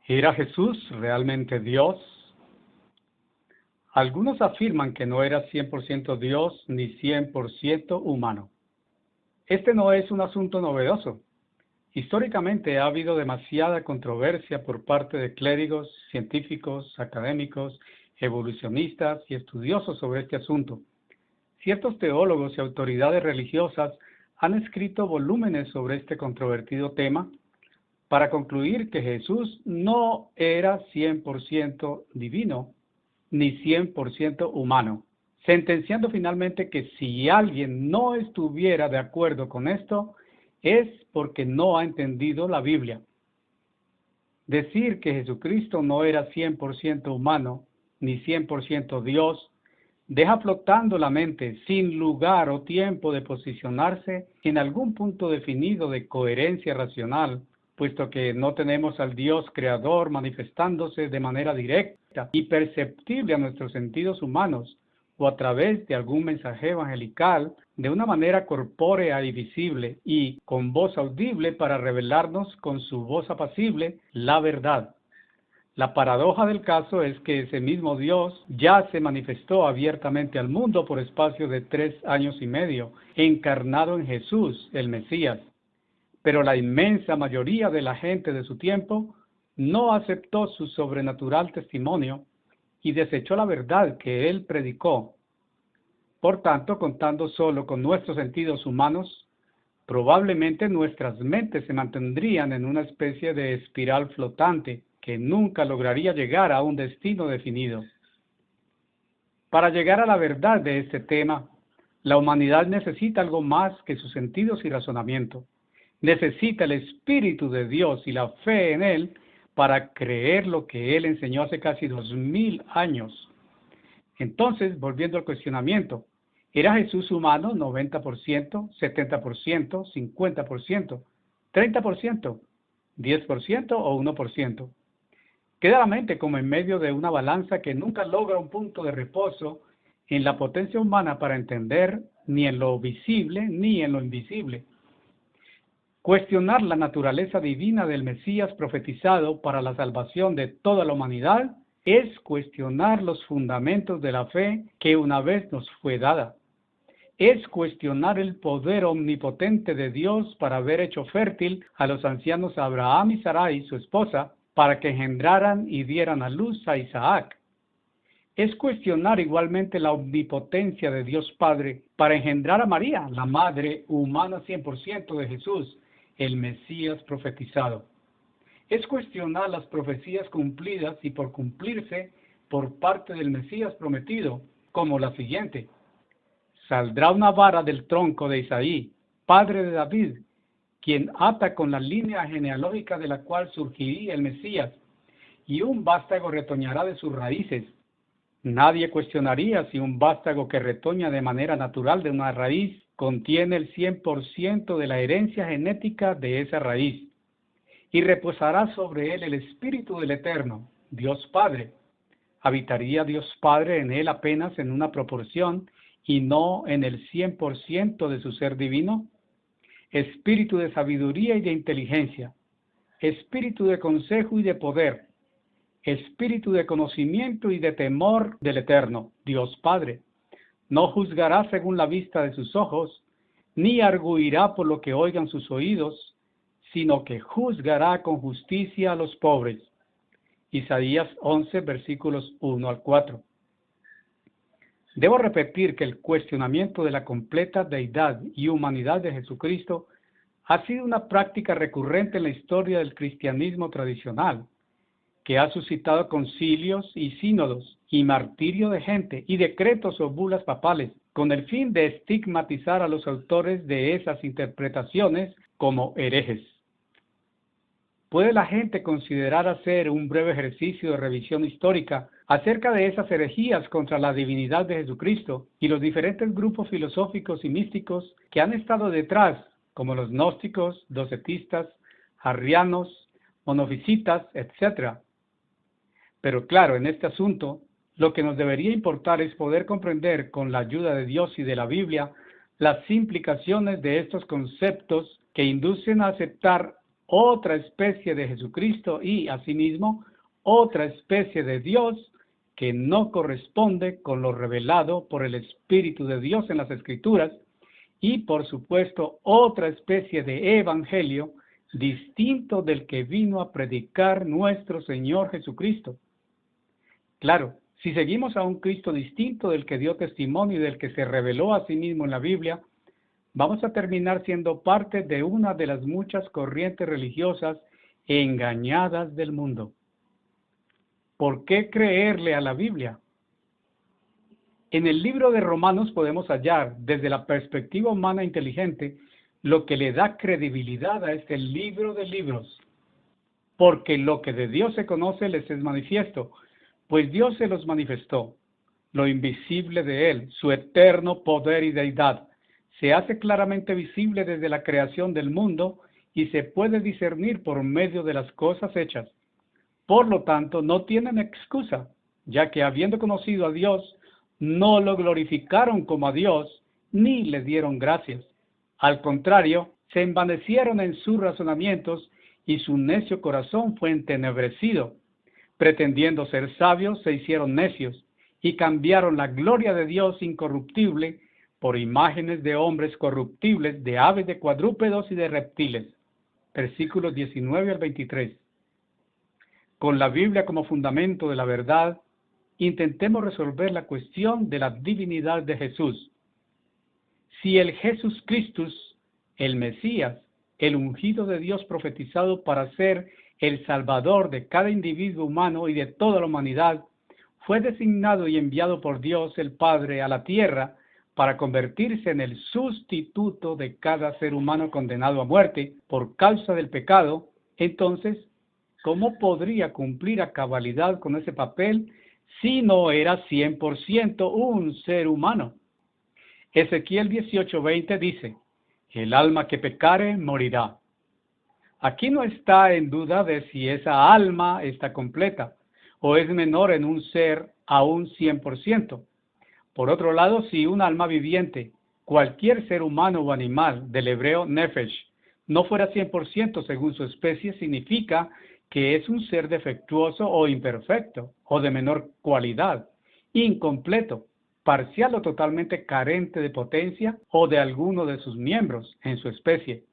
¿Era Jesús realmente Dios? Algunos afirman que no era 100% Dios ni 100% humano. Este no es un asunto novedoso. Históricamente ha habido demasiada controversia por parte de clérigos, científicos, académicos, evolucionistas y estudiosos sobre este asunto. Ciertos teólogos y autoridades religiosas han escrito volúmenes sobre este controvertido tema para concluir que Jesús no era 100% divino ni 100% humano, sentenciando finalmente que si alguien no estuviera de acuerdo con esto, es porque no ha entendido la Biblia. Decir que Jesucristo no era 100% humano ni 100% Dios deja flotando la mente sin lugar o tiempo de posicionarse en algún punto definido de coherencia racional, puesto que no tenemos al Dios creador manifestándose de manera directa y perceptible a nuestros sentidos humanos o a través de algún mensaje evangelical de una manera corpórea y visible y con voz audible para revelarnos con su voz apacible la verdad. La paradoja del caso es que ese mismo Dios ya se manifestó abiertamente al mundo por espacio de 3 años y medio, encarnado en Jesús, el Mesías. Pero la inmensa mayoría de la gente de su tiempo no aceptó su sobrenatural testimonio y desechó la verdad que él predicó. Por tanto, contando solo con nuestros sentidos humanos, probablemente nuestras mentes se mantendrían en una especie de espiral flotante que nunca lograría llegar a un destino definido. Para llegar a la verdad de este tema, la humanidad necesita algo más que sus sentidos y razonamiento. Necesita el Espíritu de Dios y la fe en Él para creer lo que Él enseñó hace casi 2000 años. Entonces, volviendo al cuestionamiento, ¿era Jesús humano 90%, 70%, 50%, 30%, 10% o 1%? Queda la mente como en medio de una balanza que nunca logra un punto de reposo en la potencia humana para entender ni en lo visible ni en lo invisible. Cuestionar la naturaleza divina del Mesías profetizado para la salvación de toda la humanidad es cuestionar los fundamentos de la fe que una vez nos fue dada. Es cuestionar el poder omnipotente de Dios para haber hecho fértil a los ancianos Abraham y Sarai, su esposa, para que engendraran y dieran a luz a Isaac. Es cuestionar igualmente la omnipotencia de Dios Padre para engendrar a María, la madre humana 100% de Jesús, el Mesías profetizado. Es cuestionar las profecías cumplidas y por cumplirse por parte del Mesías prometido, como la siguiente: saldrá una vara del tronco de Isaí, padre de David, quien ata con la línea genealógica de la cual surgiría el Mesías, y un vástago retoñará de sus raíces. Nadie cuestionaría si un vástago que retoña de manera natural de una raíz contiene el 100% de la herencia genética de esa raíz, y reposará sobre él el Espíritu del Eterno, Dios Padre. ¿Habitaría Dios Padre en él apenas en una proporción y no en el 100% de su ser divino? Espíritu de sabiduría y de inteligencia, espíritu de consejo y de poder, espíritu de conocimiento y de temor del Eterno, Dios Padre. No juzgará según la vista de sus ojos, ni arguirá por lo que oigan sus oídos, sino que juzgará con justicia a los pobres. Isaías 11, versículos 1 al 4. Debo repetir que el cuestionamiento de la completa deidad y humanidad de Jesucristo ha sido una práctica recurrente en la historia del cristianismo tradicional, que ha suscitado concilios y sínodos y martirio de gente y decretos o bulas papales, con el fin de estigmatizar a los autores de esas interpretaciones como herejes. ¿Puede la gente considerar hacer un breve ejercicio de revisión histórica acerca de esas herejías contra la divinidad de Jesucristo y los diferentes grupos filosóficos y místicos que han estado detrás, como los gnósticos, docetistas, arrianos, monofisitas, etc.? Pero claro, en este asunto, lo que nos debería importar es poder comprender con la ayuda de Dios y de la Biblia las implicaciones de estos conceptos que inducen a aceptar otra especie de Jesucristo y, asimismo, otra especie de Dios que no corresponde con lo revelado por el Espíritu de Dios en las Escrituras, y, por supuesto, otra especie de evangelio distinto del que vino a predicar nuestro Señor Jesucristo. Claro, si seguimos a un Cristo distinto del que dio testimonio y del que se reveló a sí mismo en la Biblia, vamos a terminar siendo parte de una de las muchas corrientes religiosas engañadas del mundo. ¿Por qué creerle a la Biblia? En el libro de Romanos podemos hallar, desde la perspectiva humana inteligente, lo que le da credibilidad a este libro de libros. Porque lo que de Dios se conoce les es manifiesto, pues Dios se los manifestó. Lo invisible de Él, su eterno poder y deidad, se hace claramente visible desde la creación del mundo y se puede discernir por medio de las cosas hechas. Por lo tanto, no tienen excusa, ya que habiendo conocido a Dios, no lo glorificaron como a Dios, ni le dieron gracias. Al contrario, se envanecieron en sus razonamientos y su necio corazón fue entenebrecido. Pretendiendo ser sabios, se hicieron necios y cambiaron la gloria de Dios incorruptible por imágenes de hombres corruptibles, de aves, de cuadrúpedos y de reptiles. Versículos 19 al 23. Con la Biblia como fundamento de la verdad, intentemos resolver la cuestión de la divinidad de Jesús. Si el Jesús Christus, el Mesías, el ungido de Dios profetizado para ser el Salvador de cada individuo humano y de toda la humanidad, fue designado y enviado por Dios el Padre a la tierra para convertirse en el sustituto de cada ser humano condenado a muerte por causa del pecado, entonces, ¿cómo podría cumplir a cabalidad con ese papel si no era 100% un ser humano? Ezequiel 18:20 dice, el alma que pecare morirá. Aquí no está en duda de si esa alma está completa o es menor en un ser a un 100%. Por otro lado, si un alma viviente, cualquier ser humano o animal, del hebreo nefesh, no fuera 100% según su especie, significa que es un ser defectuoso o imperfecto, o de menor cualidad, incompleto, parcial o totalmente carente de potencia o de alguno de sus miembros en su especie.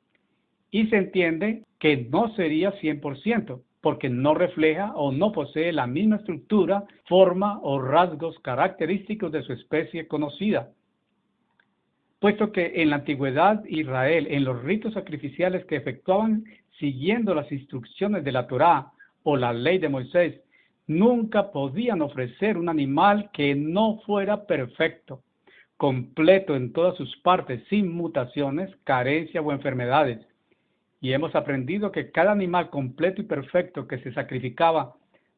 Y se entiende que no sería 100%, porque no refleja o no posee la misma estructura, forma o rasgos característicos de su especie conocida. Puesto que en la antigüedad Israel, en los ritos sacrificiales que efectuaban siguiendo las instrucciones de la Torá o la ley de Moisés, nunca podían ofrecer un animal que no fuera perfecto, completo en todas sus partes, sin mutaciones, carencias o enfermedades. Y hemos aprendido que cada animal completo y perfecto que se sacrificaba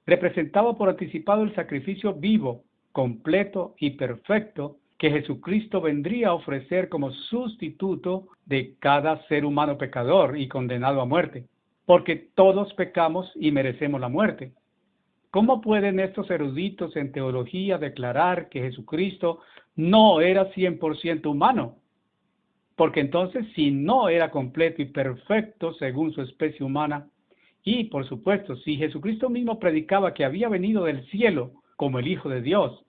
representaba por anticipado el sacrificio vivo, completo y perfecto que Jesucristo vendría a ofrecer como sustituto de cada ser humano pecador y condenado a muerte, porque todos pecamos y merecemos la muerte. ¿Cómo pueden estos eruditos en teología declarar que Jesucristo no era 100% humano? Porque entonces, si no era completo y perfecto según su especie humana, y por supuesto, si Jesucristo mismo predicaba que había venido del cielo como el Hijo de Dios,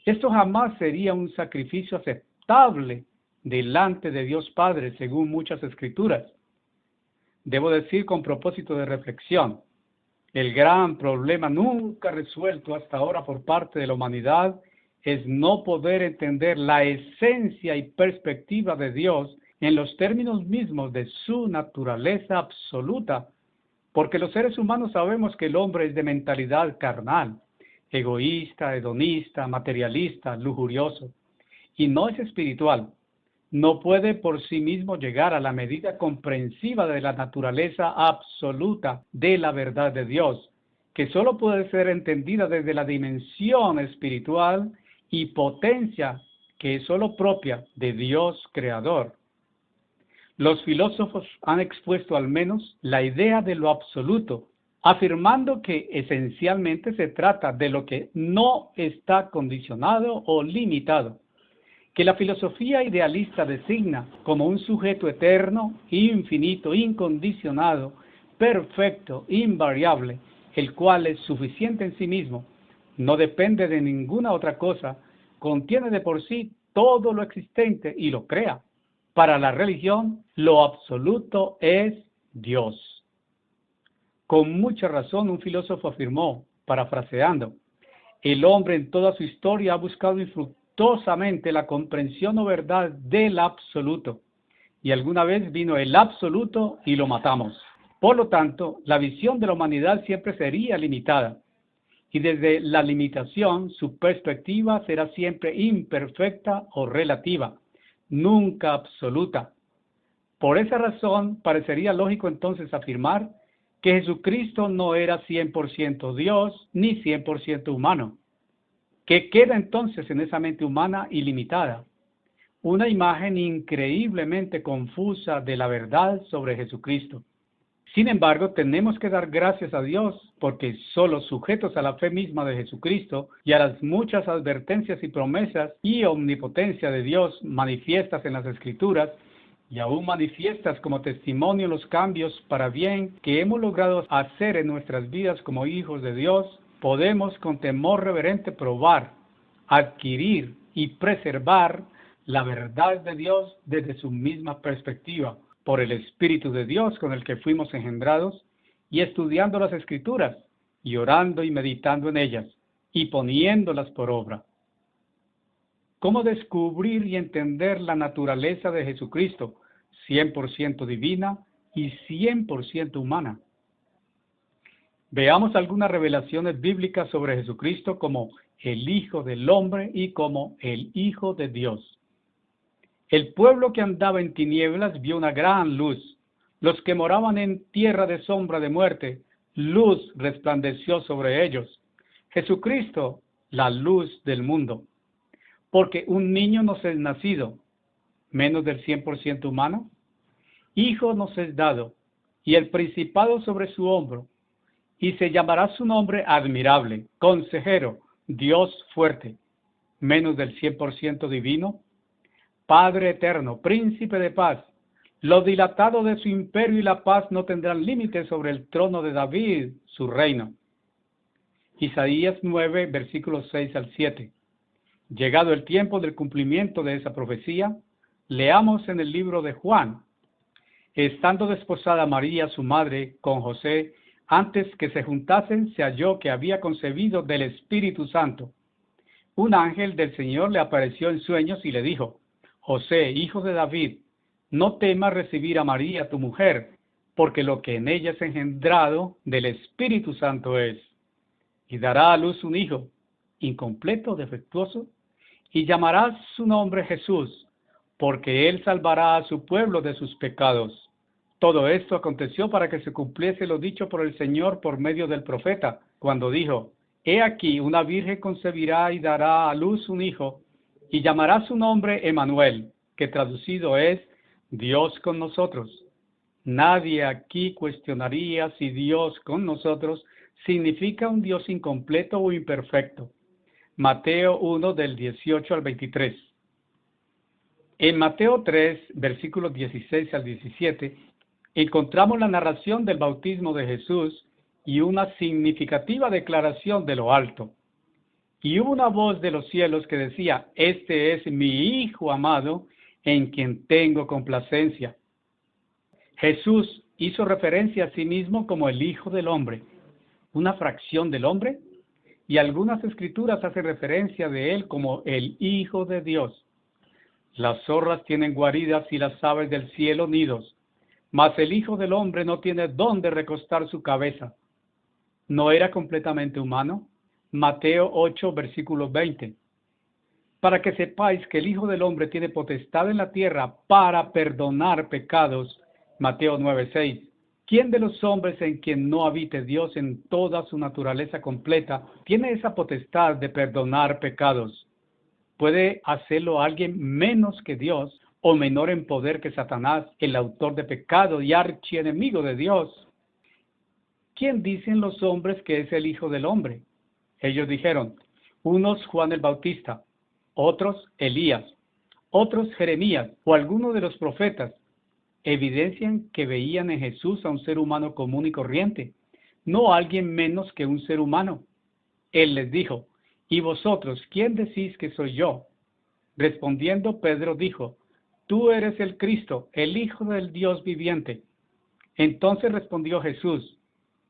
esto jamás sería un sacrificio aceptable delante de Dios Padre, según muchas escrituras. Debo decir con propósito de reflexión, el gran problema nunca resuelto hasta ahora por parte de la humanidad es no poder entender la esencia y perspectiva de Dios en los términos mismos de su naturaleza absoluta, porque los seres humanos sabemos que el hombre es de mentalidad carnal, egoísta, hedonista, materialista, lujurioso, y no es espiritual. No puede por sí mismo llegar a la medida comprensiva de la naturaleza absoluta de la verdad de Dios, que solo puede ser entendida desde la dimensión espiritual y potencia que es solo propia de Dios Creador. Los filósofos han expuesto al menos la idea de lo absoluto, afirmando que esencialmente se trata de lo que no está condicionado o limitado, que la filosofía idealista designa como un sujeto eterno, infinito, incondicionado, perfecto, invariable, el cual es suficiente en sí mismo, no depende de ninguna otra cosa, contiene de por sí todo lo existente y lo crea. Para la religión, lo absoluto es Dios. Con mucha razón, un filósofo afirmó, parafraseando: el hombre en toda su historia ha buscado infructuosamente la comprensión o verdad del absoluto, y alguna vez vino el absoluto y lo matamos. Por lo tanto, la visión de la humanidad siempre sería limitada, y desde la limitación su perspectiva será siempre imperfecta o relativa, nunca absoluta. Por esa razón, parecería lógico entonces afirmar que Jesucristo no era 100% Dios ni 100% humano. ¿Qué queda entonces en esa mente humana ilimitada? Una imagen increíblemente confusa de la verdad sobre Jesucristo. Sin embargo, tenemos que dar gracias a Dios porque solo sujetos a la fe misma de Jesucristo y a las muchas advertencias y promesas y omnipotencia de Dios manifiestas en las Escrituras, y aún manifiestas como testimonio en los cambios para bien que hemos logrado hacer en nuestras vidas como hijos de Dios, podemos con temor reverente probar, adquirir y preservar la verdad de Dios desde su misma perspectiva, por el Espíritu de Dios con el que fuimos engendrados, y estudiando las Escrituras, y orando y meditando en ellas, y poniéndolas por obra. ¿Cómo descubrir y entender la naturaleza de Jesucristo, 100% divina y 100% humana? Veamos algunas revelaciones bíblicas sobre Jesucristo como el Hijo del Hombre y como el Hijo de Dios. El pueblo que andaba en tinieblas vio una gran luz. Los que moraban en tierra de sombra de muerte, luz resplandeció sobre ellos. Jesucristo, la luz del mundo. Porque un niño nos es nacido, menos del 100% humano. Hijo nos es dado, y el principado sobre su hombro, y se llamará su nombre admirable, consejero, Dios fuerte, menos del 100% divino. Padre eterno, príncipe de paz, lo dilatado de su imperio y la paz no tendrán límites sobre el trono de David, su reino. Isaías 9, versículos 6 al 7. Llegado el tiempo del cumplimiento de esa profecía, leamos en el libro de Juan: estando desposada María, su madre, con José, antes que se juntasen, se halló que había concebido del Espíritu Santo. Un ángel del Señor le apareció en sueños y le dijo: José, hijo de David, no temas recibir a María tu mujer, porque lo que en ella es engendrado del Espíritu Santo es. Y dará a luz un hijo, incompleto, defectuoso, y llamarás su nombre Jesús, porque él salvará a su pueblo de sus pecados. Todo esto aconteció para que se cumpliese lo dicho por el Señor por medio del profeta, cuando dijo: he aquí, una virgen concebirá y dará a luz un hijo, y llamará su nombre Emmanuel, que traducido es Dios con nosotros. Nadie aquí cuestionaría si Dios con nosotros significa un Dios incompleto o imperfecto. Mateo 1 del 18 al 23. En Mateo 3, versículos 16 al 17, encontramos la narración del bautismo de Jesús y una significativa declaración de lo alto. Y hubo una voz de los cielos que decía: este es mi Hijo amado, en quien tengo complacencia. Jesús hizo referencia a sí mismo como el Hijo del Hombre, una fracción del hombre, y algunas escrituras hacen referencia de él como el Hijo de Dios. Las zorras tienen guaridas y las aves del cielo nidos, mas el Hijo del Hombre no tiene dónde recostar su cabeza. ¿No era completamente humano? Mateo 8, versículo 20. Para que sepáis que el Hijo del Hombre tiene potestad en la tierra para perdonar pecados. Mateo 9, 6. ¿Quién de los hombres en quien no habite Dios en toda su naturaleza completa tiene esa potestad de perdonar pecados? ¿Puede hacerlo alguien menos que Dios o menor en poder que Satanás, el autor de pecado y archienemigo de Dios? ¿Quién dicen los hombres que es el Hijo del Hombre? Ellos dijeron: unos Juan el Bautista, otros Elías, otros Jeremías o alguno de los profetas. evidencian que veían en Jesús a un ser humano común y corriente, no a alguien menos que un ser humano. Él les dijo: ¿Y vosotros quién decís que soy yo? Respondiendo Pedro dijo: Tú eres el Cristo, el Hijo del Dios viviente. Entonces respondió Jesús: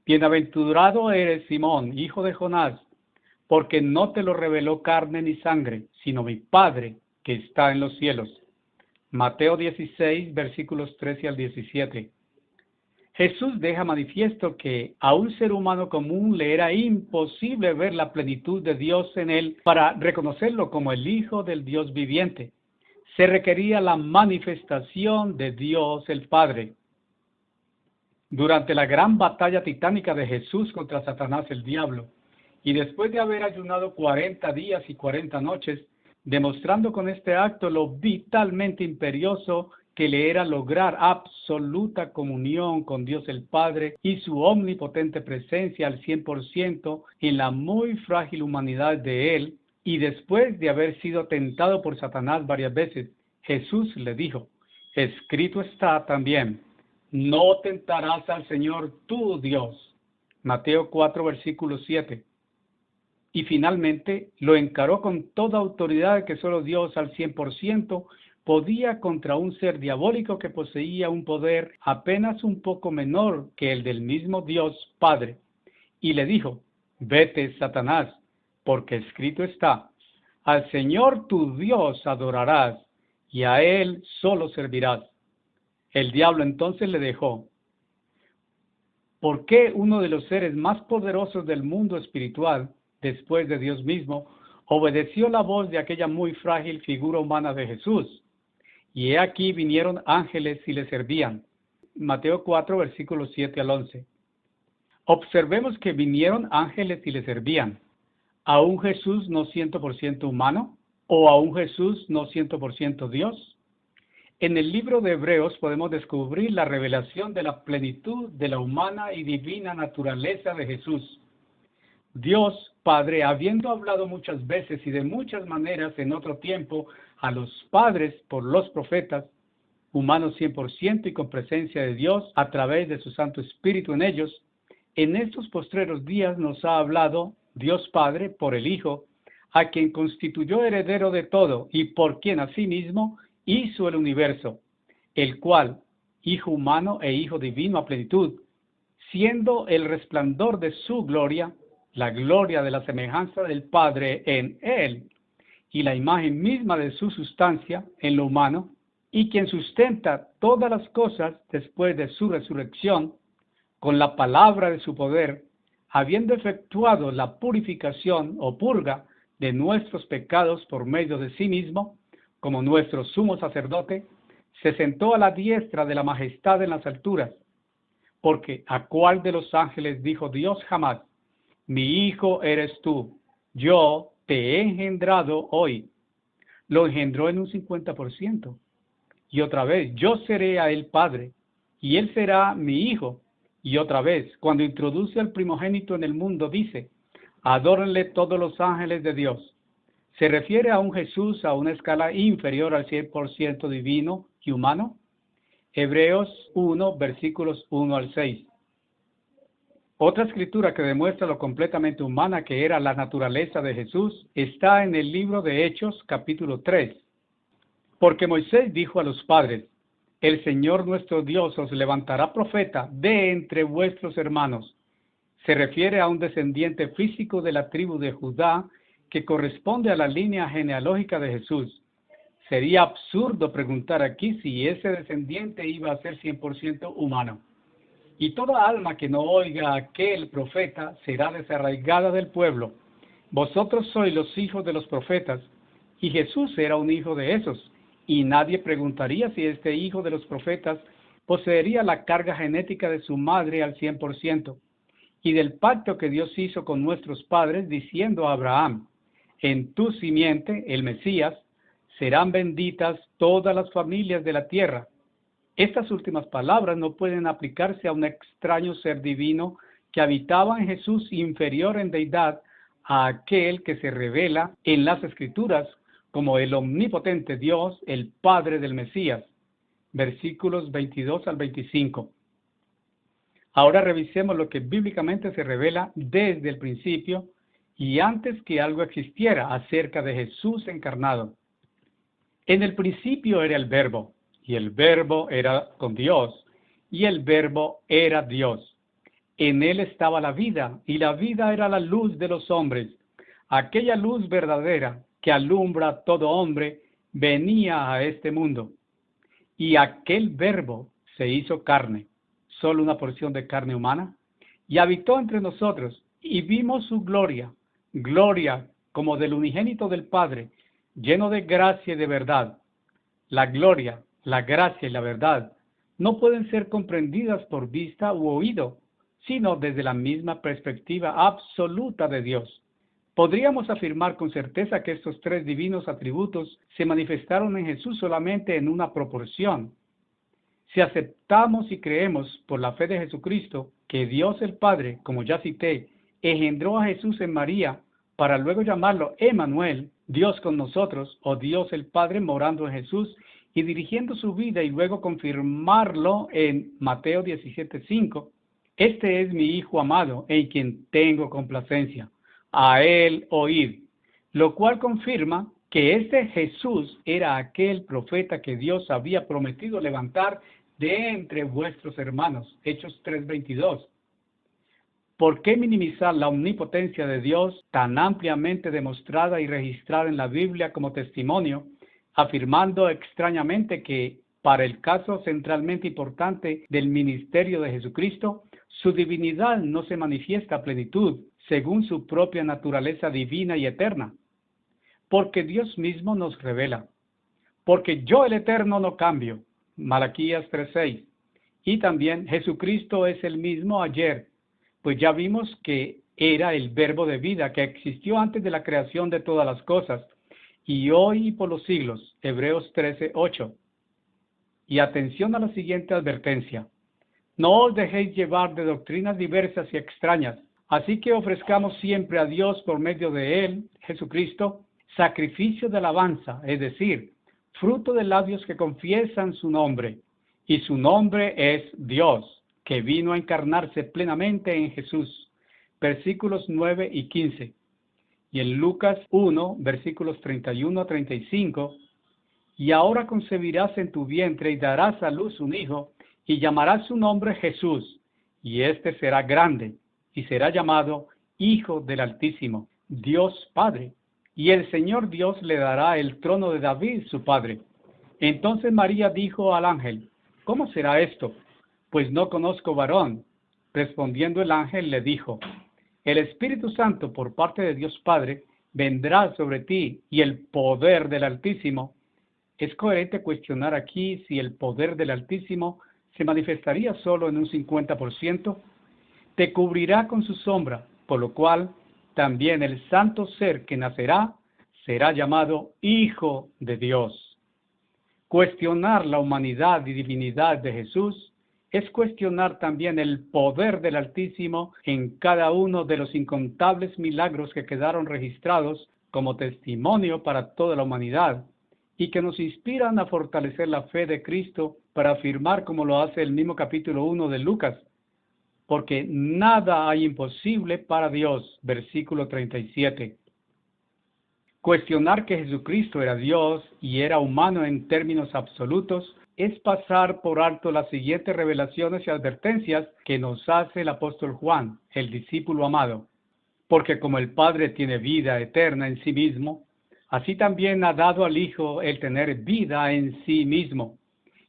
Bienaventurado eres, Simón, hijo de Jonás, porque no te lo reveló carne ni sangre, sino mi Padre que está en los cielos. Mateo 16, versículos 13 al 17. Jesús deja manifiesto que a un ser humano común le era imposible ver la plenitud de Dios en él para reconocerlo como el Hijo del Dios viviente. Se requería la manifestación de Dios el Padre. Durante la gran batalla titánica de Jesús contra Satanás el diablo, y después de haber ayunado 40 días y 40 noches, demostrando con este acto lo vitalmente imperioso que le era lograr absoluta comunión con Dios el Padre y su omnipotente presencia al 100% en la muy frágil humanidad de él, y después de haber sido tentado por Satanás varias veces, Jesús le dijo: escrito está también, no tentarás al Señor tu Dios. Mateo 4, versículo 7. Y finalmente lo encaró con toda autoridad que solo Dios al 100% podía contra un ser diabólico que poseía un poder apenas un poco menor que el del mismo Dios Padre. Y le dijo: vete, Satanás, porque escrito está: al Señor tu Dios adorarás, y a Él solo servirás. El diablo entonces le dejó. ¿Por qué uno de los seres más poderosos del mundo espiritual, después de Dios mismo, obedeció la voz de aquella muy frágil figura humana de Jesús? Y he aquí vinieron ángeles y le servían. Mateo 4, versículos 7 al 11. Observemos que vinieron ángeles y le servían. ¿A un Jesús no 100% humano? ¿O a un Jesús no 100% Dios? En el libro de Hebreos podemos descubrir la revelación de la plenitud de la humana y divina naturaleza de Jesús. Dios Padre, habiendo hablado muchas veces y de muchas maneras en otro tiempo a los padres por los profetas, humanos 100% y con presencia de Dios a través de su Santo Espíritu en ellos, en estos postreros días nos ha hablado Dios Padre por el Hijo, a quien constituyó heredero de todo y por quien asimismo hizo el universo, el cual, Hijo humano e Hijo divino a plenitud, siendo el resplandor de su gloria, la gloria de la semejanza del Padre en él, y la imagen misma de su sustancia en lo humano, y quien sustenta todas las cosas después de su resurrección, con la palabra de su poder, habiendo efectuado la purificación o purga de nuestros pecados por medio de sí mismo, como nuestro sumo sacerdote, se sentó a la diestra de la majestad en las alturas, porque ¿a cuál de los ángeles dijo Dios jamás: mi hijo eres tú, yo te he engendrado hoy? Lo engendró en un 50%. Y otra vez, yo seré a él padre, y él será mi hijo. Y otra vez, cuando introduce al primogénito en el mundo, dice: adórenle todos los ángeles de Dios. ¿Se refiere a un Jesús a una escala inferior al 100% divino y humano? Hebreos 1, versículos 1 al 6. Otra escritura que demuestra lo completamente humana que era la naturaleza de Jesús está en el libro de Hechos, capítulo 3. Porque Moisés dijo a los padres: el Señor nuestro Dios os levantará profeta de entre vuestros hermanos. Se refiere a un descendiente físico de la tribu de Judá que corresponde a la línea genealógica de Jesús. Sería absurdo preguntar aquí si ese descendiente iba a ser 100% humano. Y toda alma que no oiga a aquel profeta será desarraigada del pueblo. Vosotros sois los hijos de los profetas, y Jesús era un hijo de esos, y nadie preguntaría si este hijo de los profetas poseería la carga genética de su madre al 100%, y del pacto que Dios hizo con nuestros padres, diciendo a Abraham: en tu simiente, el Mesías, serán benditas todas las familias de la tierra. Estas últimas palabras no pueden aplicarse a un extraño ser divino que habitaba en Jesús, inferior en deidad a aquel que se revela en las Escrituras como el omnipotente Dios, el Padre del Mesías. versículos 22 al 25. Ahora revisemos lo que bíblicamente se revela desde el principio y antes que algo existiera acerca de Jesús encarnado. En el principio era el Verbo, y el Verbo era con Dios, y el Verbo era Dios. En él estaba la vida, y la vida era la luz de los hombres. Aquella luz verdadera que alumbra a todo hombre venía a este mundo. Y aquel Verbo se hizo carne, solo una porción de carne humana, y habitó entre nosotros, y vimos su gloria, gloria como del unigénito del Padre, lleno de gracia y de verdad. La gloria, la gracia y la verdad no pueden ser comprendidas por vista u oído, sino desde la misma perspectiva absoluta de Dios. Podríamos afirmar con certeza que estos tres divinos atributos se manifestaron en Jesús solamente en una proporción. Si aceptamos y creemos por la fe de Jesucristo que Dios el Padre, como ya cité, engendró a Jesús en María para luego llamarlo Emmanuel, Dios con nosotros, o Dios el Padre morando en Jesús y dirigiendo su vida y luego confirmarlo en Mateo 17:5, este es mi Hijo amado en quien tengo complacencia, a él oíd, lo cual confirma que este Jesús era aquel profeta que Dios había prometido levantar de entre vuestros hermanos, Hechos 3:22. ¿Por qué minimizar la omnipotencia de Dios tan ampliamente demostrada y registrada en la Biblia como testimonio, afirmando extrañamente que, para el caso centralmente importante del ministerio de Jesucristo, su divinidad no se manifiesta a plenitud según su propia naturaleza divina y eterna? Porque Dios mismo nos revela, porque yo el Eterno no cambio, Malaquías 3:6, y también Jesucristo es el mismo ayer, pues ya vimos que era el verbo de vida que existió antes de la creación de todas las cosas, y hoy y por los siglos, Hebreos 13:8. Y atención a la siguiente advertencia: no os dejéis llevar de doctrinas diversas y extrañas, así que ofrezcamos siempre a Dios por medio de Él, Jesucristo, sacrificio de alabanza, es decir, fruto de labios que confiesan su nombre, y su nombre es Dios, que vino a encarnarse plenamente en Jesús. Versículos 9 y 15. Y en Lucas 1, versículos 31 a 35, y ahora concebirás en tu vientre y darás a luz un hijo, y llamarás su nombre Jesús, y éste será grande, y será llamado Hijo del Altísimo, Dios Padre. Y el Señor Dios le dará el trono de David, su padre. Entonces María dijo al ángel: ¿cómo será esto? Pues no conozco varón. Respondiendo el ángel le dijo: el Espíritu Santo por parte de Dios Padre vendrá sobre ti, y el poder del Altísimo. Es coherente cuestionar aquí si el poder del Altísimo se manifestaría solo en un 50%. Te cubrirá con su sombra, por lo cual también el santo ser que nacerá será llamado Hijo de Dios. Cuestionar la humanidad y divinidad de Jesús es cuestionar también el poder del Altísimo en cada uno de los incontables milagros que quedaron registrados como testimonio para toda la humanidad y que nos inspiran a fortalecer la fe de Cristo para afirmar, como lo hace el mismo capítulo 1 de Lucas, porque nada hay imposible para Dios, versículo 37. Cuestionar que Jesucristo era Dios y era humano en términos absolutos es pasar por alto las siguientes revelaciones y advertencias que nos hace el apóstol Juan, el discípulo amado. Porque como el Padre tiene vida eterna en sí mismo, así también ha dado al Hijo el tener vida en sí mismo,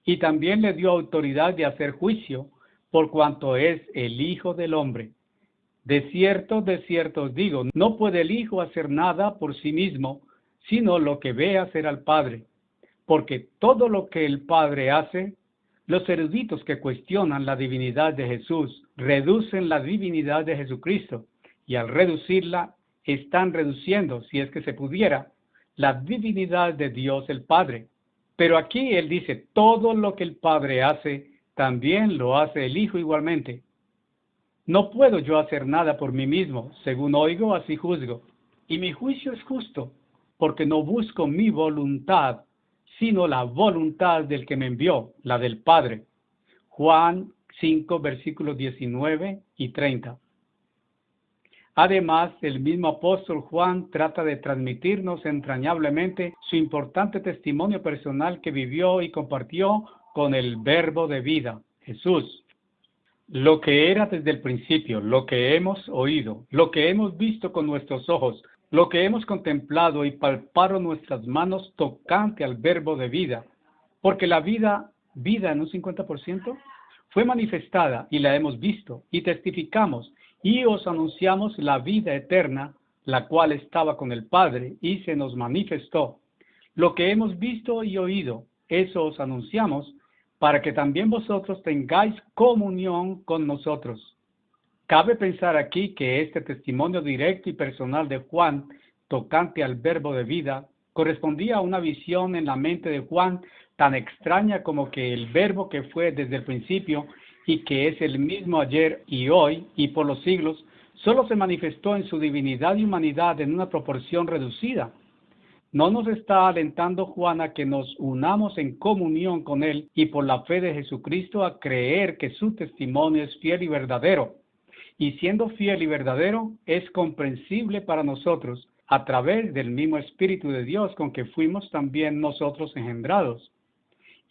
y también le dio autoridad de hacer juicio, por cuanto es el Hijo del Hombre. De cierto os digo, no puede el Hijo hacer nada por sí mismo, sino lo que ve hacer al Padre. Porque todo lo que el Padre hace, los eruditos que cuestionan la divinidad de Jesús, reducen la divinidad de Jesucristo, y al reducirla, están reduciendo, si es que se pudiera, la divinidad de Dios el Padre. Pero aquí él dice, todo lo que el Padre hace, también lo hace el Hijo igualmente. No puedo yo hacer nada por mí mismo, según oigo, así juzgo. Y mi juicio es justo, porque no busco mi voluntad, sino la voluntad del que me envió, la del Padre. Juan 5, versículos 19 y 30. Además, el mismo apóstol Juan trata de transmitirnos entrañablemente su importante testimonio personal que vivió y compartió con el Verbo de vida, Jesús. Lo que era desde el principio, lo que hemos oído, lo que hemos visto con nuestros ojos, lo que hemos contemplado y palparon nuestras manos tocante al Verbo de vida, porque la vida en un 50%, fue manifestada y la hemos visto y testificamos y os anunciamos la vida eterna, la cual estaba con el Padre y se nos manifestó. Lo que hemos visto y oído, eso os anunciamos, para que también vosotros tengáis comunión con nosotros. Cabe pensar aquí que este testimonio directo y personal de Juan, tocante al Verbo de vida, correspondía a una visión en la mente de Juan tan extraña como que el Verbo que fue desde el principio y que es el mismo ayer y hoy y por los siglos, solo se manifestó en su divinidad y humanidad en una proporción reducida. ¿No nos está alentando Juan a que nos unamos en comunión con Él y por la fe de Jesucristo a creer que su testimonio es fiel y verdadero? Y siendo fiel y verdadero, es comprensible para nosotros a través del mismo Espíritu de Dios con que fuimos también nosotros engendrados.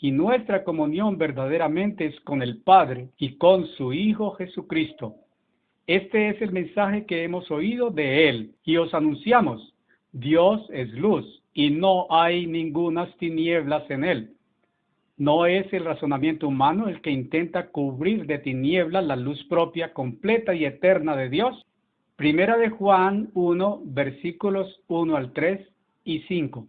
Y nuestra comunión verdaderamente es con el Padre y con su Hijo Jesucristo. Este es el mensaje que hemos oído de Él y os anunciamos. Dios es luz y no hay ningunas tinieblas en Él. ¿No es el razonamiento humano el que intenta cubrir de tinieblas la luz propia, completa y eterna de Dios? Primera de Juan 1, versículos 1 al 3 y 5.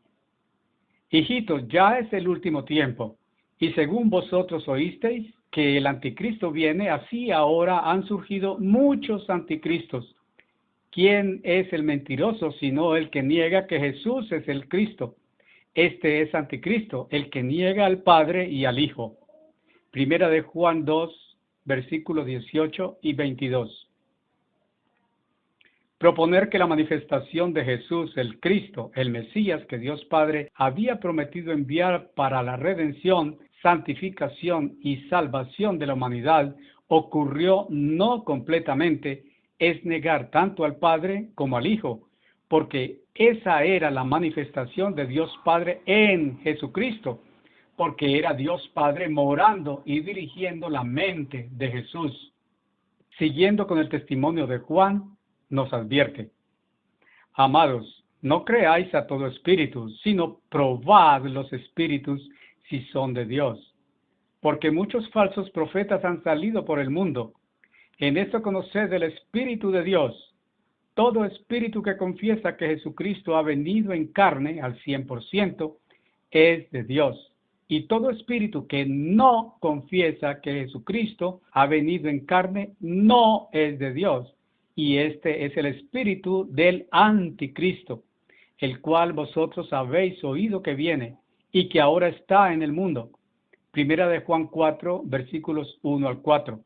Hijitos, ya es el último tiempo, y según vosotros oísteis que el anticristo viene, así ahora han surgido muchos anticristos. ¿Quién es el mentiroso sino el que niega que Jesús es el Cristo? Este es anticristo, el que niega al Padre y al Hijo. Primera de Juan 2, versículos 18 y 22. Proponer que la manifestación de Jesús, el Cristo, el Mesías que Dios Padre había prometido enviar para la redención, santificación y salvación de la humanidad, ocurrió no completamente, es negar tanto al Padre como al Hijo, porque esa era la manifestación de Dios Padre en Jesucristo, porque era Dios Padre morando y dirigiendo la mente de Jesús. Siguiendo con el testimonio de Juan, nos advierte: amados, no creáis a todo espíritu, sino probad los espíritus si son de Dios, porque muchos falsos profetas han salido por el mundo. En esto conoced el Espíritu de Dios. Todo espíritu que confiesa que Jesucristo ha venido en carne al 100% es de Dios. Y todo espíritu que no confiesa que Jesucristo ha venido en carne no es de Dios. Y este es el espíritu del anticristo, el cual vosotros habéis oído que viene y que ahora está en el mundo. Primera de Juan 4, versículos 1 al 4.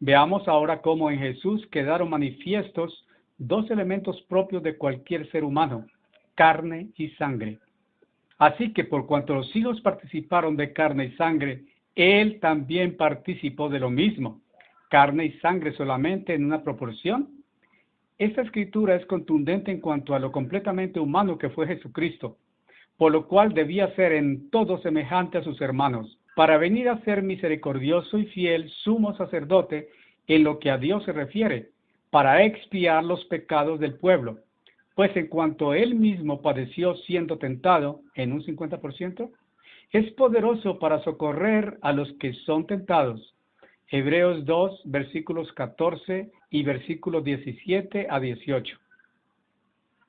Veamos ahora cómo en Jesús quedaron manifiestos dos elementos propios de cualquier ser humano: carne y sangre. Así que por cuanto los hijos participaron de carne y sangre, Él también participó de lo mismo. ¿Carne y sangre solamente en una proporción? Esta escritura es contundente en cuanto a lo completamente humano que fue Jesucristo, por lo cual debía ser en todo semejante a sus hermanos, para venir a ser misericordioso y fiel sumo sacerdote en lo que a Dios se refiere, para expiar los pecados del pueblo. Pues en cuanto él mismo padeció siendo tentado en un 50%, es poderoso para socorrer a los que son tentados. Hebreos 2, versículos 14 y versículos 17 a 18.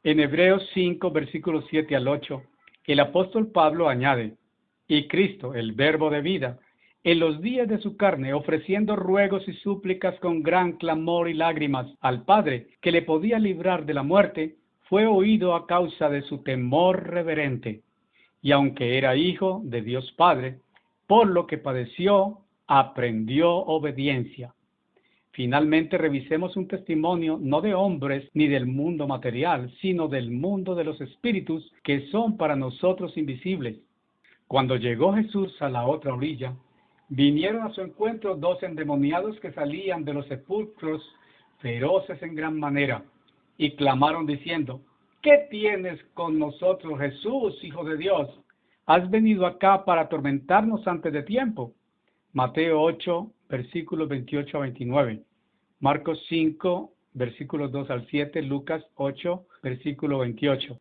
En Hebreos 5, versículos 7 al 8, el apóstol Pablo añade: y Cristo, el Verbo de vida, en los días de su carne, ofreciendo ruegos y súplicas con gran clamor y lágrimas al Padre, que le podía librar de la muerte, fue oído a causa de su temor reverente. Y aunque era hijo de Dios Padre, por lo que padeció, aprendió obediencia. Finalmente, revisemos un testimonio no de hombres ni del mundo material, sino del mundo de los espíritus, que son para nosotros invisibles. Cuando llegó Jesús a la otra orilla, vinieron a su encuentro 2 endemoniados que salían de los sepulcros, feroces en gran manera, y clamaron diciendo: ¿Qué tienes con nosotros, Jesús, Hijo de Dios? ¿Has venido acá para atormentarnos antes de tiempo? Mateo 8, versículos 28 a 29. Marcos 5, versículos 2 al 7. Lucas 8, versículo 28.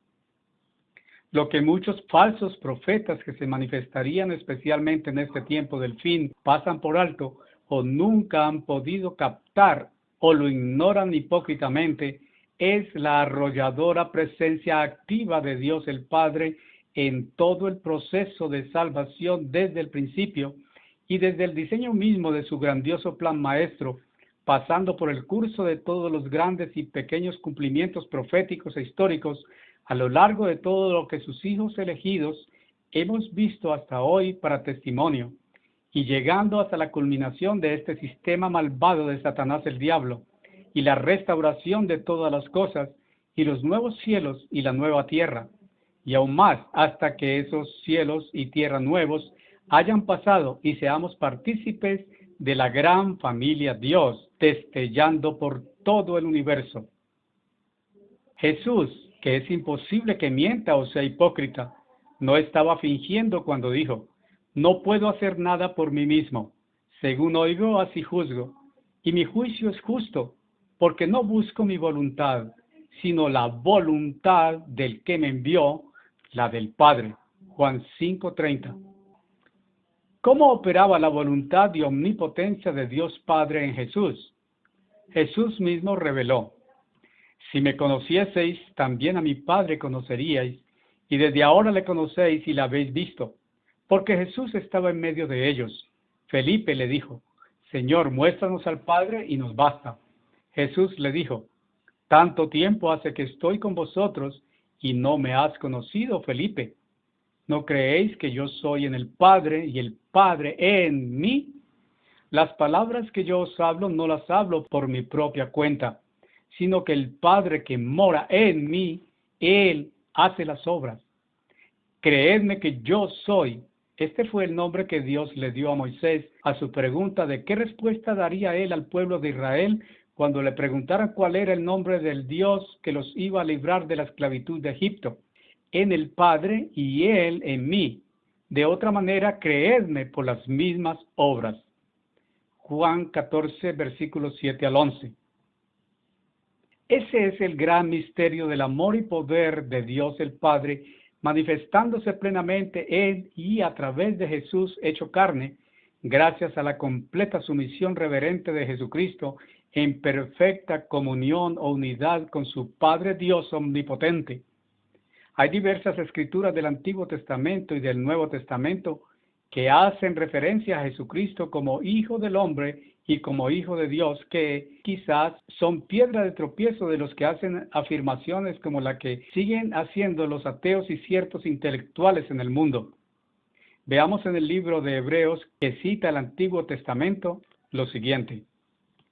Lo que muchos falsos profetas que se manifestarían especialmente en este tiempo del fin pasan por alto o nunca han podido captar o lo ignoran hipócritamente es la arrolladora presencia activa de Dios el Padre en todo el proceso de salvación desde el principio y desde el diseño mismo de su grandioso plan maestro, pasando por el curso de todos los grandes y pequeños cumplimientos proféticos e históricos a lo largo de todo lo que sus hijos elegidos hemos visto hasta hoy para testimonio, y llegando hasta la culminación de este sistema malvado de Satanás el diablo, y la restauración de todas las cosas, y los nuevos cielos y la nueva tierra, y aún más hasta que esos cielos y tierra nuevos hayan pasado y seamos partícipes de la gran familia Dios, destellando por todo el universo. Jesús, que es imposible que mienta o sea hipócrita, no estaba fingiendo cuando dijo: no puedo hacer nada por mí mismo, según oigo así juzgo, y mi juicio es justo, porque no busco mi voluntad, sino la voluntad del que me envió, la del Padre. Juan 5:30. ¿Cómo operaba la voluntad y omnipotencia de Dios Padre en Jesús? Jesús mismo reveló: si me conocieseis, también a mi Padre conoceríais, y desde ahora le conocéis y la habéis visto. Porque Jesús estaba en medio de ellos. Felipe le dijo: Señor, muéstranos al Padre y nos basta. Jesús le dijo: tanto tiempo hace que estoy con vosotros y no me has conocido, Felipe. ¿No creéis que yo soy en el Padre y el Padre en mí? Las palabras que yo os hablo no las hablo por mi propia cuenta, sino que el Padre que mora en mí, Él hace las obras. Creedme que yo soy. Este fue el nombre que Dios le dio a Moisés a su pregunta de qué respuesta daría él al pueblo de Israel cuando le preguntaran cuál era el nombre del Dios que los iba a librar de la esclavitud de Egipto. En el Padre y Él en mí. De otra manera, creedme por las mismas obras. Juan 14, versículos 7 al 11. Ese es el gran misterio del amor y poder de Dios el Padre, manifestándose plenamente en y a través de Jesús hecho carne, gracias a la completa sumisión reverente de Jesucristo en perfecta comunión o unidad con su Padre Dios omnipotente. Hay diversas escrituras del Antiguo Testamento y del Nuevo Testamento que hacen referencia a Jesucristo como Hijo del Hombre y como Hijo de Dios, que quizás son piedra de tropiezo de los que hacen afirmaciones como la que siguen haciendo los ateos y ciertos intelectuales en el mundo. Veamos en el libro de Hebreos, que cita el Antiguo Testamento, lo siguiente: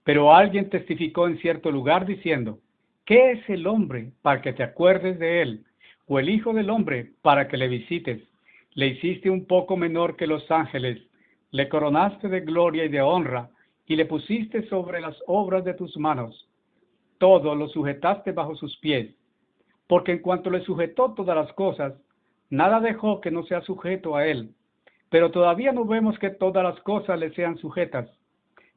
pero alguien testificó en cierto lugar diciendo: ¿qué es el hombre para que te acuerdes de él? O el Hijo del Hombre para que le visites. Le hiciste un poco menor que los ángeles, le coronaste de gloria y de honra, y le pusiste sobre las obras de tus manos. Todo lo sujetaste bajo sus pies, porque en cuanto le sujetó todas las cosas, nada dejó que no sea sujeto a él. Pero todavía no vemos que todas las cosas le sean sujetas.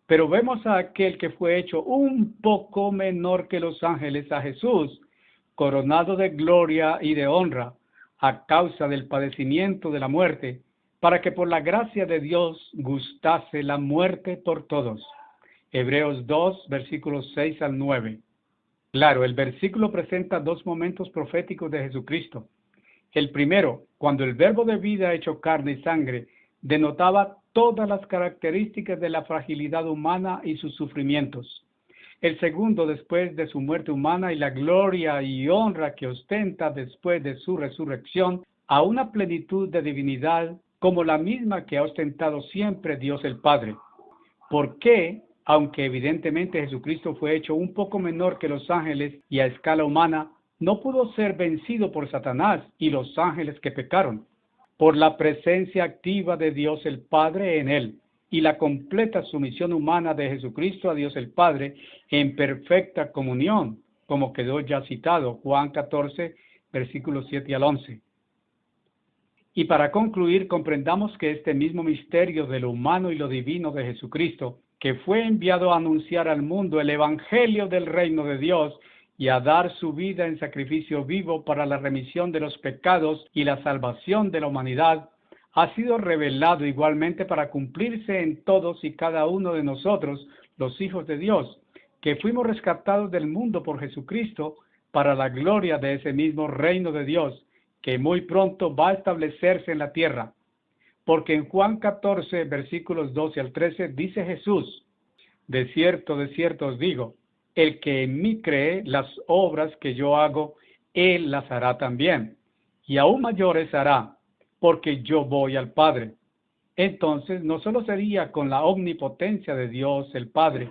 Pero vemos a aquel que fue hecho un poco menor que los ángeles, a Jesús, coronado de gloria y de honra, a causa del padecimiento de la muerte, para que por la gracia de Dios gustase la muerte por todos. Hebreos 2, versículos 6 al 9. Claro, el versículo presenta dos momentos proféticos de Jesucristo. El primero, cuando el verbo de vida hecho carne y sangre denotaba todas las características de la fragilidad humana y sus sufrimientos. El segundo, después de su muerte humana y la gloria y honra que ostenta después de su resurrección, a una plenitud de divinidad como la misma que ha ostentado siempre Dios el Padre. ¿Por qué, aunque evidentemente Jesucristo fue hecho un poco menor que los ángeles y a escala humana, no pudo ser vencido por Satanás y los ángeles que pecaron? por la presencia activa de Dios el Padre en él y la completa sumisión humana de Jesucristo a Dios el Padre en perfecta comunión, como quedó ya citado, Juan 14, versículos 7 al 11. Y para concluir, comprendamos que este mismo misterio de lo humano y lo divino de Jesucristo, que fue enviado a anunciar al mundo el evangelio del reino de Dios y a dar su vida en sacrificio vivo para la remisión de los pecados y la salvación de la humanidad, ha sido revelado igualmente para cumplirse en todos y cada uno de nosotros, los hijos de Dios, que fuimos rescatados del mundo por Jesucristo para la gloria de ese mismo reino de Dios, que muy pronto va a establecerse en la tierra. Porque en Juan 14, versículos 12 al 13, dice Jesús: de cierto os digo, el que en mí cree, las obras que yo hago, él las hará también, y aún mayores hará, porque yo voy al Padre. Entonces, no solo sería con la omnipotencia de Dios el Padre,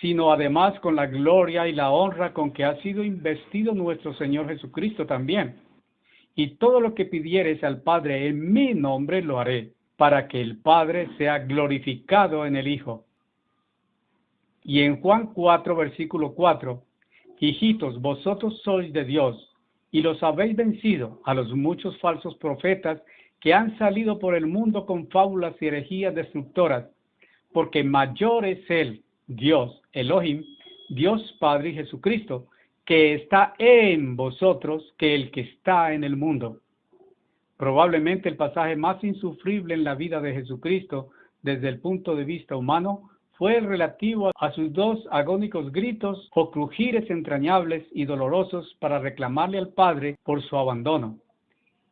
sino además con la gloria y la honra con que ha sido investido nuestro Señor Jesucristo también. Y todo lo que pidieres al Padre en mi nombre lo haré, para que el Padre sea glorificado en el Hijo. Y en Juan 4, versículo 4, hijitos, vosotros sois de Dios, y los habéis vencido a los muchos falsos profetas que han salido por el mundo con fábulas y herejías destructoras, porque mayor es Él, Dios, Elohim, Dios Padre y Jesucristo, que está en vosotros que el que está en el mundo. Probablemente el pasaje más insufrible en la vida de Jesucristo desde el punto de vista humano fue el relativo a sus dos agónicos gritos o crujires entrañables y dolorosos para reclamarle al Padre por su abandono.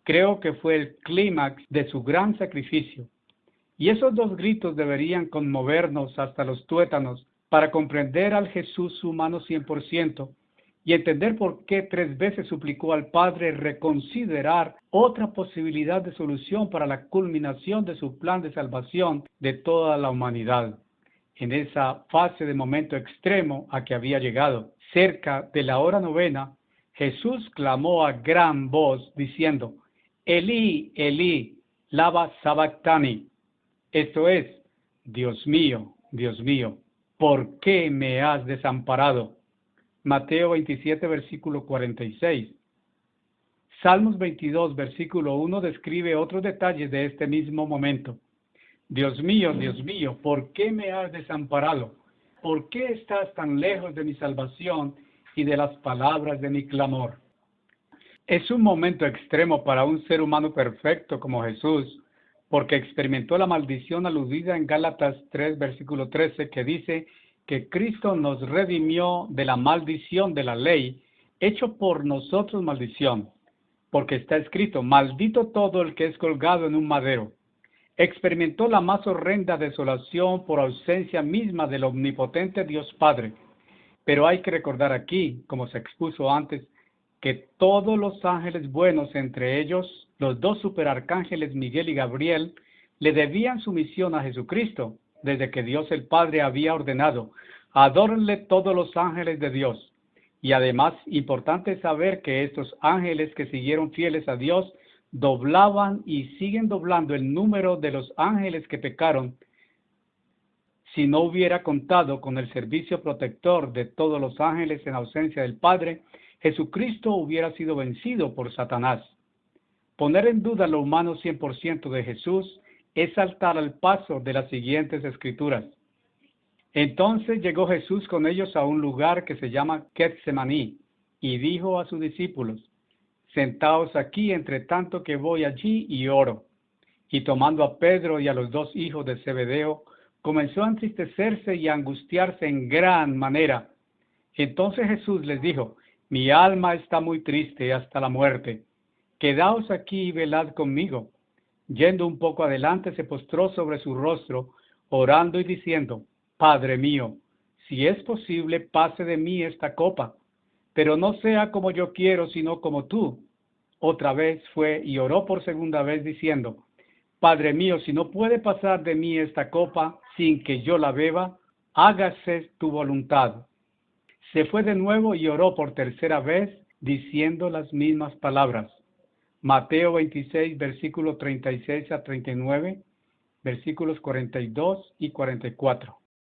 Creo que fue el clímax de su gran sacrificio. Y esos dos gritos deberían conmovernos hasta los tuétanos para comprender al Jesús humano 100% y entender por qué 3 veces suplicó al Padre reconsiderar otra posibilidad de solución para la culminación de su plan de salvación de toda la humanidad. En esa fase de momento extremo a que había llegado, cerca de la hora novena, Jesús clamó a gran voz diciendo: Elí, Elí, lama sabactani. Esto es: Dios mío, ¿por qué me has desamparado? Mateo 27, versículo 46. Salmos 22, versículo 1 describe otros detalles de este mismo momento. Dios mío, ¿por qué me has desamparado? ¿Por qué estás tan lejos de mi salvación y de las palabras de mi clamor? Es un momento extremo para un ser humano perfecto como Jesús, porque experimentó la maldición aludida en Gálatas 3, versículo 13, que dice que Cristo nos redimió de la maldición de la ley, hecho por nosotros maldición, porque está escrito: maldito todo el que es colgado en un madero. Experimentó la más horrenda desolación por ausencia misma del omnipotente Dios Padre. Pero hay que recordar aquí, como se expuso antes, que todos los ángeles buenos, entre ellos los 2 superarcángeles Miguel y Gabriel, le debían sumisión a Jesucristo, desde que Dios el Padre había ordenado: adórenle todos los ángeles de Dios. Y además, importante saber que estos ángeles que siguieron fieles a Dios doblaban y siguen doblando el número de los ángeles que pecaron. Si no hubiera contado con el servicio protector de todos los ángeles en ausencia del Padre, Jesucristo hubiera sido vencido por Satanás. Poner en duda lo humano 100% de Jesús es saltar al paso de las siguientes escrituras. Entonces llegó Jesús con ellos a un lugar que se llama Getsemaní, y dijo a sus discípulos: sentaos aquí entre tanto que voy allí y oro. Y tomando a Pedro y a los 2 hijos de Zebedeo, comenzó a entristecerse y a angustiarse en gran manera. Entonces Jesús les dijo: mi alma está muy triste hasta la muerte. Quedaos aquí y velad conmigo. Yendo un poco adelante, se postró sobre su rostro, orando y diciendo: Padre mío, si es posible, pase de mí esta copa, pero no sea como yo quiero, sino como tú. Otra vez fue y oró por segunda vez diciendo: Padre mío, si no puede pasar de mí esta copa sin que yo la beba, hágase tu voluntad. Se fue de nuevo y oró por tercera vez, diciendo las mismas palabras. Mateo 26, versículos 36 a 39, versículos 42 y 44.